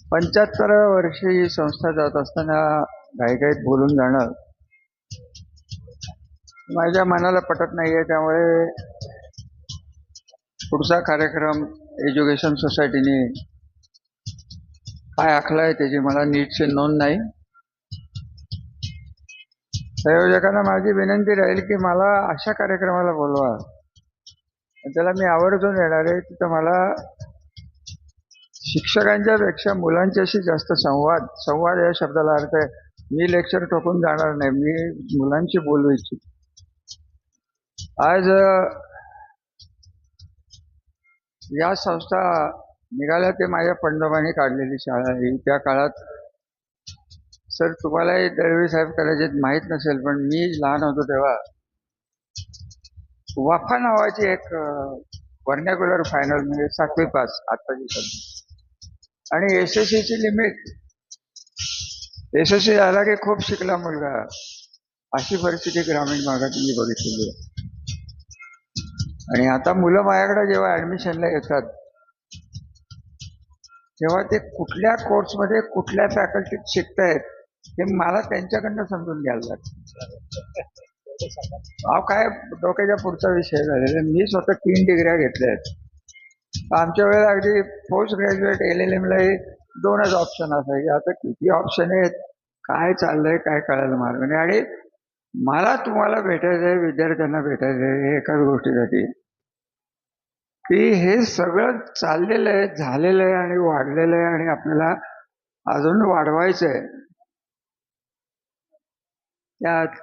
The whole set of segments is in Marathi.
75 वर्षी ही संस्था जात असताना घाईघाईत बोलून जाणं माझ्या मनाला पटत नाहीये. त्यामुळे पुढचा कार्यक्रम एज्युकेशन सोसायटीने काय आखलाय त्याची मला नीटची नोंद नाही. संयोजकांना माझी विनंती राहील की मला अशा कार्यक्रमाला बोलवा, त्याला मी आवर्जून येणार आहे. तिथं मला शिक्षकांच्या पेक्षा मुलांच्याशी जास्त संवाद या शब्दाला अर्थ आहे. मी लेक्चर ठोकून जाणार नाही, मी मुलांशी बोलू इच्छितो. आज या संस्था निघाल्या ते माझ्या पंडोबांनी काढलेली शाळा आहे. त्या काळात सर तुम्हालाही दळवी साहेब कदाचित माहीत नसेल, पण मी लहान होतो तेव्हा वाफा नावाची एक व्हर्नॅक्युलर फायनल म्हणजे 7वी पास आत्ताची सध्या, आणि SSC ची लिमिट, SSC झाला की खूप शिकला मुलगा, अशी परिस्थिती ग्रामीण भागात मी बघितलेली आहे. आणि आता मुलं माझ्याकडे जेव्हा ऍडमिशनला येतात तेव्हा ते कुठल्या कोर्समध्ये कुठल्या फॅकल्टीत शिकतायत हे मला त्यांच्याकडनं समजून घ्यायला लागतं. काय डोक्याच्या पुढचा विषय झालेला. मी स्वतः 3 डिग्र्या घेतल्या आहेत. आमच्या वेळेला अगदी पोस्ट ग्रॅज्युएट LLM ला 2च ऑप्शन असायचे. आता किती ऑप्शन आहेत, काय चाललंय काय कळायला मार्ग नाही. आणि मला तुम्हाला भेटायचं आहे, विद्यार्थ्यांना भेटायचं आहे हे एकाच गोष्टीसाठी की हे सगळं चाललेलं आहे, झालेलं आहे आणि वाढलेलं आहे आणि आपल्याला अजून वाढवायचं आहे. त्यात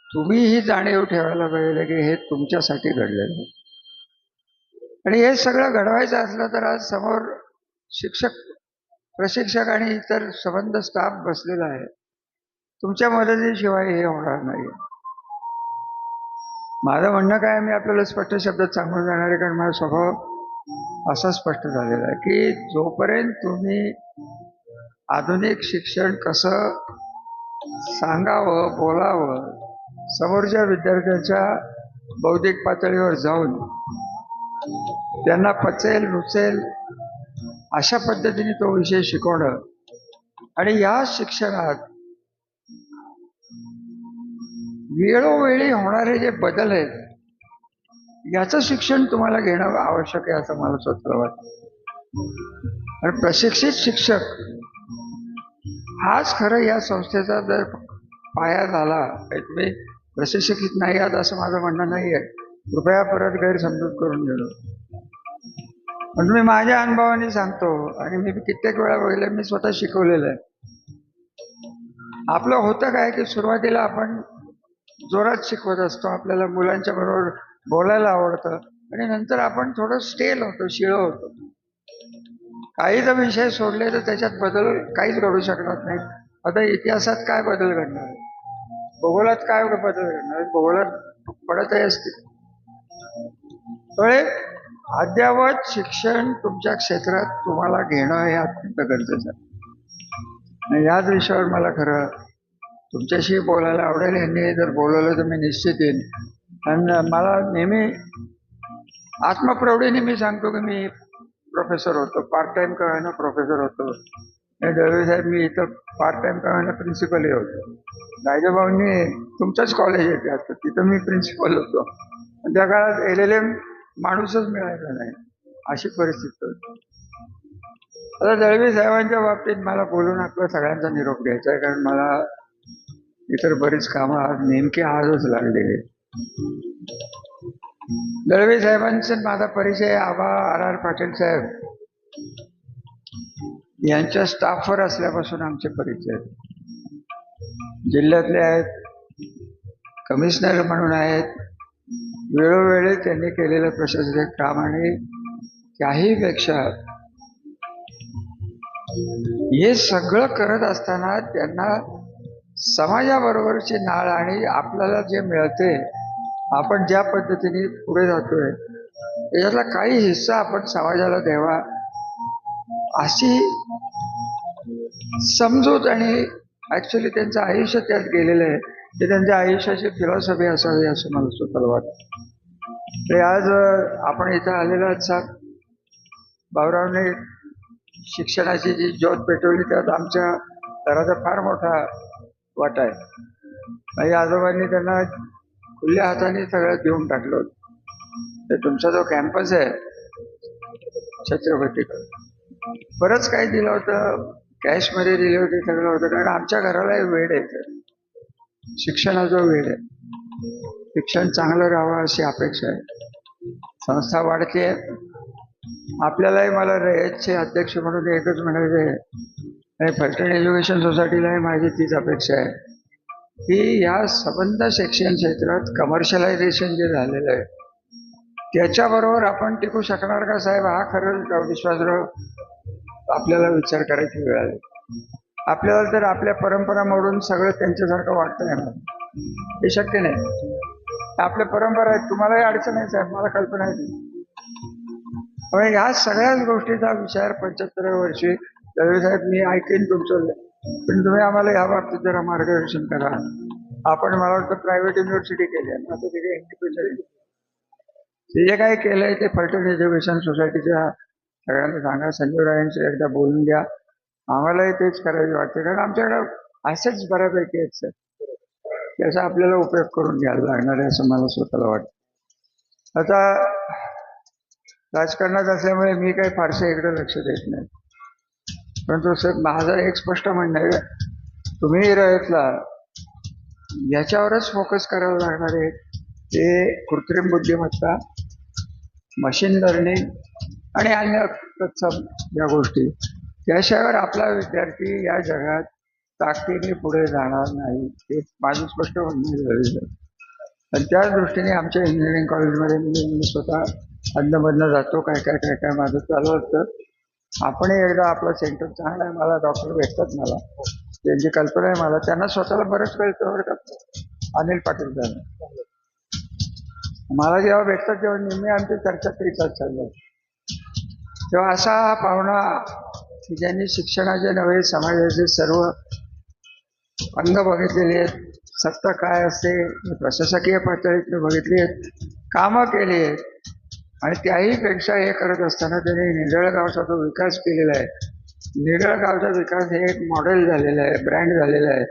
तुम्ही ही जाणीव ठेवायला पाहिजे की हे तुमच्यासाठी घडलेलं आहे. आणि हे सगळं घडवायचं असलं तर आज समोर शिक्षक, प्रशिक्षक आणि इतर संबंध स्टाफ बसलेला आहे. तुमच्या मदतीशिवाय हे होणार नाही. माझं म्हणणं काय, मी आपल्याला स्पष्ट शब्दात सांगून जाणार आहे, कारण माझा स्वभाव असा स्पष्ट झालेला आहे की जोपर्यंत तुम्ही आधुनिक शिक्षण कसं सांगावं, बोलावं, समोरच्या विद्यार्थ्यांच्या बौद्धिक पातळीवर जाऊन त्यांना पचेल रुचेल अशा पद्धतीने तो विषय शिकवणं, आणि या शिक्षणात वेळोवेळी होणारे जे बदल आहेत याचं शिक्षण तुम्हाला घेणं आवश्यक आहे असं मला स्वतःला वाटतं. आणि प्रशिक्षित शिक्षक हाच खरं या संस्थेचा जर पाया झाला. तुम्ही प्रशिक्षित नाही आहात असं माझं म्हणणं नाही आहे, कृपया परत गैरसमजूत करून घेणं. पण मी माझ्या अनुभवाने सांगतो, आणि मी कित्येक वेळा बघितलं, मी स्वतः शिकवलेलं आहे. आपलं होतं काय की सुरुवातीला आपण जोरात शिकवत असतो, आपल्याला मुलांच्या बरोबर बोलायला आवडतं, आणि नंतर आपण थोडं स्टेल होतो, शिळं होतो. काही जर विषय सोडले तर त्याच्यात बदल काहीच घडू शकणार नाही. आता इतिहासात काय बदल घडणार, भूगोलात काय बदल घडणार, भूगोलात पडतही असते. त्यामुळे अद्ययावत शिक्षण तुमच्या क्षेत्रात तुम्हाला घेणं हे अत्यंत गरजेचं आहे. आणि याच विषयावर मला खरं तुमच्याशी बोलायला आवडेल. यांनी जर बोलवलं तर मी निश्चित येईन. आणि मला नेहमी आत्मप्रौढीने मी सांगतो की मी प्रोफेसर होतो, पार्ट टाइम का होईना प्रोफेसर होतो. दळवी साहेब मी इथं पार्ट टाइम का होईना प्रिन्सिपलही होतो. राजाभाऊंनी तुमचंच कॉलेज आहे त्यात, तिथं मी प्रिन्सिपल होतो. त्या काळात LLM माणूसच मिळायचा नाही, अशी परिस्थिती होती. आता दळवी साहेबांच्या बाबतीत मला बोलून आपल्या सगळ्यांचा निरोप घ्यायचा आहे, कारण मला इतर बरीच कामं आज नेमकी आजच लागलेली. दळवी साहेबांचा माझा परिचय आबा RR पाटील साहेब यांच्या स्टाफवर असल्यापासून आमचे परिचय जिल्ह्यातले आहेत, कमिशनर म्हणून आहेत. वेळोवेळी त्यांनी केलेलं प्रशासकीय काम, आणि त्याहीपेक्षा हे सगळं करत असताना त्यांना समाजाबरोबरची नाळ, आणि आपल्याला जे मिळते, आपण ज्या पद्धतीने पुढे जातोय त्याच्यातला काही हिस्सा आपण समाजाला द्यावा अशी समजूत, आणि ऍक्च्युली त्यांचं आयुष्य त्यात गेलेलं आहे. ते त्यांच्या आयुष्याची फिलॉसॉफी असावी असं मला स्वतःला वाटतं. ते आज आपण इथं आलेला आहात. भाऊरावने शिक्षणाची जी ज्योत पेटवली त्यात आमच्या घराचा फार मोठा वाटा आहे. माझ्या आजोबांनी त्यांना खुल्या हाताने सगळं देऊन टाकलं होतं. तर तुमचा जो कॅम्पस आहे छत्रपतीकडे बरंच काही दिलं होतं, कॅशमध्ये दिले होते, सगळं होतं. कारण आमच्या घराला वेळ आहे, शिक्षणाचा वेळ आहे. शिक्षण चांगलं राहावं अशी अपेक्षा आहे. संस्था वाढते. आपल्यालाही मला रयतचे अध्यक्ष म्हणून एकच म्हणायचं आहे, आणि फलटण एज्युकेशन सोसायटीलाही माझी तीच अपेक्षा आहे की या संबंध शिक्षण क्षेत्रात कमर्शियलायझेशन जे झालेलं आहे त्याच्याबरोबर आपण टिकू शकणार का साहेब, हा खरंच विश्वासराव आपल्याला विचार करायची वेळ आली. आपल्याला तर आपल्या परंपरा मोडून सगळं त्यांच्यासारखं वाटतं नाही, हे शक्य नाही. आपल्या परंपरा आहेत, तुम्हालाही अडचण आहे साहेब, मला कल्पना आहे. ह्या सगळ्याच गोष्टीचा विचार 75 वर्षी दळवी साहेब मी ऐकेन तुमचं, पण तुम्ही आम्हाला या बाबतीत जरा मार्गदर्शन करा. आपण मला वाटतं प्रायव्हेट युनिव्हर्सिटी केली आहे, आता तिथे इंडिपेंडंट जे काही केलंय ते फलटण एज्युकेशन सोसायटीच्या सगळ्यांना सांगा. संजीव रायांशी एकदा बोलून द्या, आम्हालाही तेच करायचे वाटते. कारण आमच्याकडे असेच बऱ्यापैकी आहेत सर, त्याचा आपल्याला उपयोग करून घ्यायला लागणार आहे असं मला स्वतःला वाटतं. आता राजकारणात असल्यामुळे मी काही फारसे इकडे लक्ष देत नाही, परंतु सर माझं एक स्पष्ट म्हणणं आहे, तुम्ही रयतला याच्यावरच फोकस करावं लागणार आहे. ते कृत्रिम बुद्धिमत्ता, मशीन लर्निंग आणि अन्य तत्सम या गोष्टी, त्याशिवाय आपला विद्यार्थी या जगात ताकदीने पुढे जाणार नाही, हे माझं स्पष्ट म्हणणं आहे. आणि त्याच दृष्टीने आमच्या इंजिनिअरिंग कॉलेजमध्ये मी स्वतः अधनमधनं जातो, काय काय काय काय माझं चालू असतं. आपणही एकदा आपलं सेंटर चांगलं आहे, मला डॉक्टर भेटतात, मला त्यांची कल्पना आहे, मला त्यांना स्वतःला बरंच कळतं बरं का. अनिल पाटील त्यांना मला जेव्हा भेटतात तेव्हा नेहमी आमची चर्चा तरीच चाललं. तेव्हा असा हा पाहुणा की ज्यांनी शिक्षणाचे नव्हे समाजाचे सर्व अंग बघितलेले आहेत, सत्ता काय असते प्रशासकीय पातळीतून बघितली आहेत, कामं केली आहेत, आणि त्याही पेक्षा हे करत असताना त्यांनी निडळगावचा जो विकास केलेला आहे, निडळगावचा विकास हे एक मॉडेल झालेलं आहे, ब्रँड झालेलं आहे.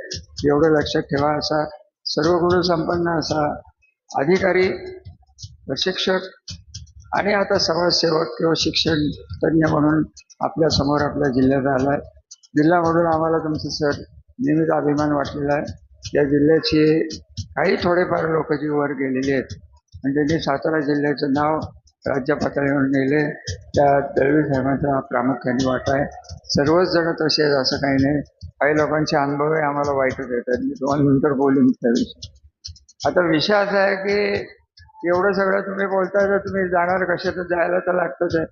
एवढं लक्षात ठेवा. असा सर्व गुण संपन्न असा अधिकारी, प्रशिक्षक आणि आता समाजसेवक किंवा शिक्षण तज्ञ म्हणून आपल्या समोर आपल्या जिल्ह्यात आलाय. जिल्ह्यामधून आम्हाला तुमचं सर नेहमीच अभिमान वाटलेला आहे. या जिल्ह्याची काही थोडेफार लोक जी वर गेलेली आहेत आणि त्यांनी सातारा जिल्ह्याचं नाव राज्य पातळीवर नेले, त्या दळवी साहेबांचा प्रामुख्याने वाटा आहे. सर्वच जण तसे आहेत असं काही नाही. काही लोकांचे अनुभवही आम्हाला वाईटच येतात, मी तुम्हाला नंतर बोलून त्याविषयी. आता विषय असा आहे की एवढं सगळं तुम्ही बोलताय तर तुम्ही जाणार कसे, तर जायला तर लागतच आहे.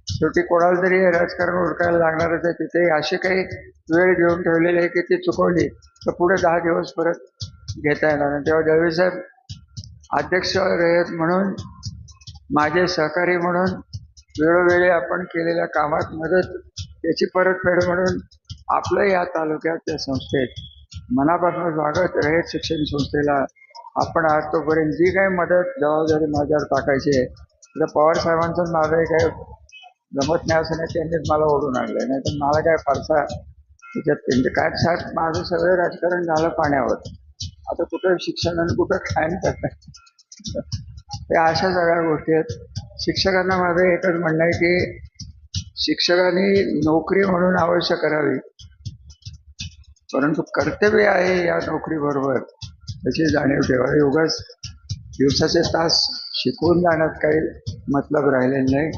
शेवटी कोणाला तरी हे राजकारण उरकायला लागणारच आहे. तिथे अशी काही वेळ घेऊन ठेवलेली आहे की ती चुकवली तर पुढे 10 दिवस परत घेता येणार नाही. तेव्हा दळवी साहेब अध्यक्ष रयत म्हणून, माझे सहकारी म्हणून, वेळोवेळी आपण केलेल्या कामात मदत त्याची परतफेड म्हणून आपलं या तालुक्यात त्या संस्थेत मनापासून स्वागत. रयत शिक्षण संस्थेला आपण आज तोपर्यंत जी काही मदत जबाबदारी माझ्यावर टाकायची आहे, तर पवार साहेबांचं माझंही काही जमत नाही असं नाही, त्यांनीच मला ओढून आणलं, नाही तर मला काय फारसा त्याच्यात त्यांचे काय साहेब माझं सगळं राजकारण झालं पाण्यावर. आता कुठं शिक्षण आणि कुठं काय करतात, त्या अशा सगळ्या गोष्टी आहेत. शिक्षकांना माझं एकच म्हणणं आहे की शिक्षकांनी नोकरी म्हणून अवश्य करावी, परंतु कर्तव्य आहे या नोकरीबरोबर त्याची जाणीव ठेवावी. उगाच दिवसाचे तास शिकवून जाण्यात काही मतलब राहिलेला नाही.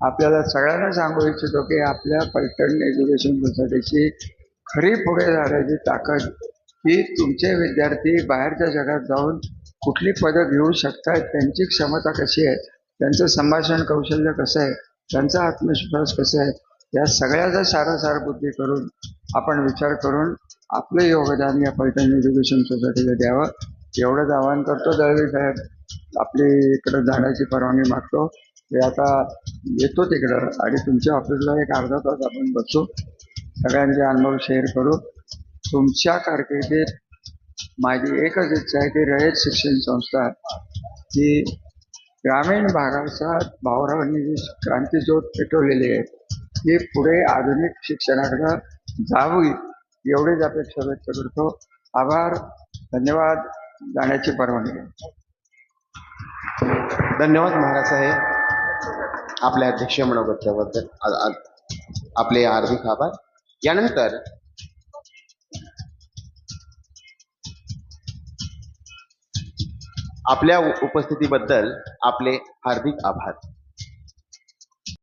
आपल्याला सगळ्यांना सांगू इच्छितो की आपल्या फलटण एज्युकेशन सोसायटीची खरी पुढे जाण्याची ताकद ही तुमचे विद्यार्थी बाहेरच्या जगात जाऊन कुठली पदं घेऊ शकतात, त्यांची क्षमता कशी आहे, त्यांचं संभाषण कौशल्य कसं आहे, त्यांचा आत्मविश्वास कसा आहे, या सगळ्याचा सारासार बुद्धी करून आपण विचार करून आपलं योगदान या फलटण एज्युकेशन सोसायटीला द्यावं, एवढंच आवाहन करतो. दळवी साहेब आपली इकडं जाण्याची परवानगी मागतो. ते आता येतो तिकडं आणि तुमच्या ऑफिसला एक अर्धा तास आपण बसू, सगळ्यांचे अनुभव शेअर करू. तुमच्या कारकिर्दीत माझी एकच इच्छा आहे की रयत शिक्षण संस्था ही ग्रामीण भागाचा भाऊरावांनी जी क्रांती ज्योत पेटवलेली आहे ही पुढे आधुनिक शिक्षणाकडे जावी एवढीच अपेक्षा व्यक्त करतो. आभार, धन्यवाद. जाण्याची परवानगी. धन्यवाद महाराज साहेब, आपल्या अध्यक्षीय मनोगताबद्दल आपले हार्दिक आभार. यानंतर आपल्या उपस्थितीबद्दल आपले हार्दिक आभार.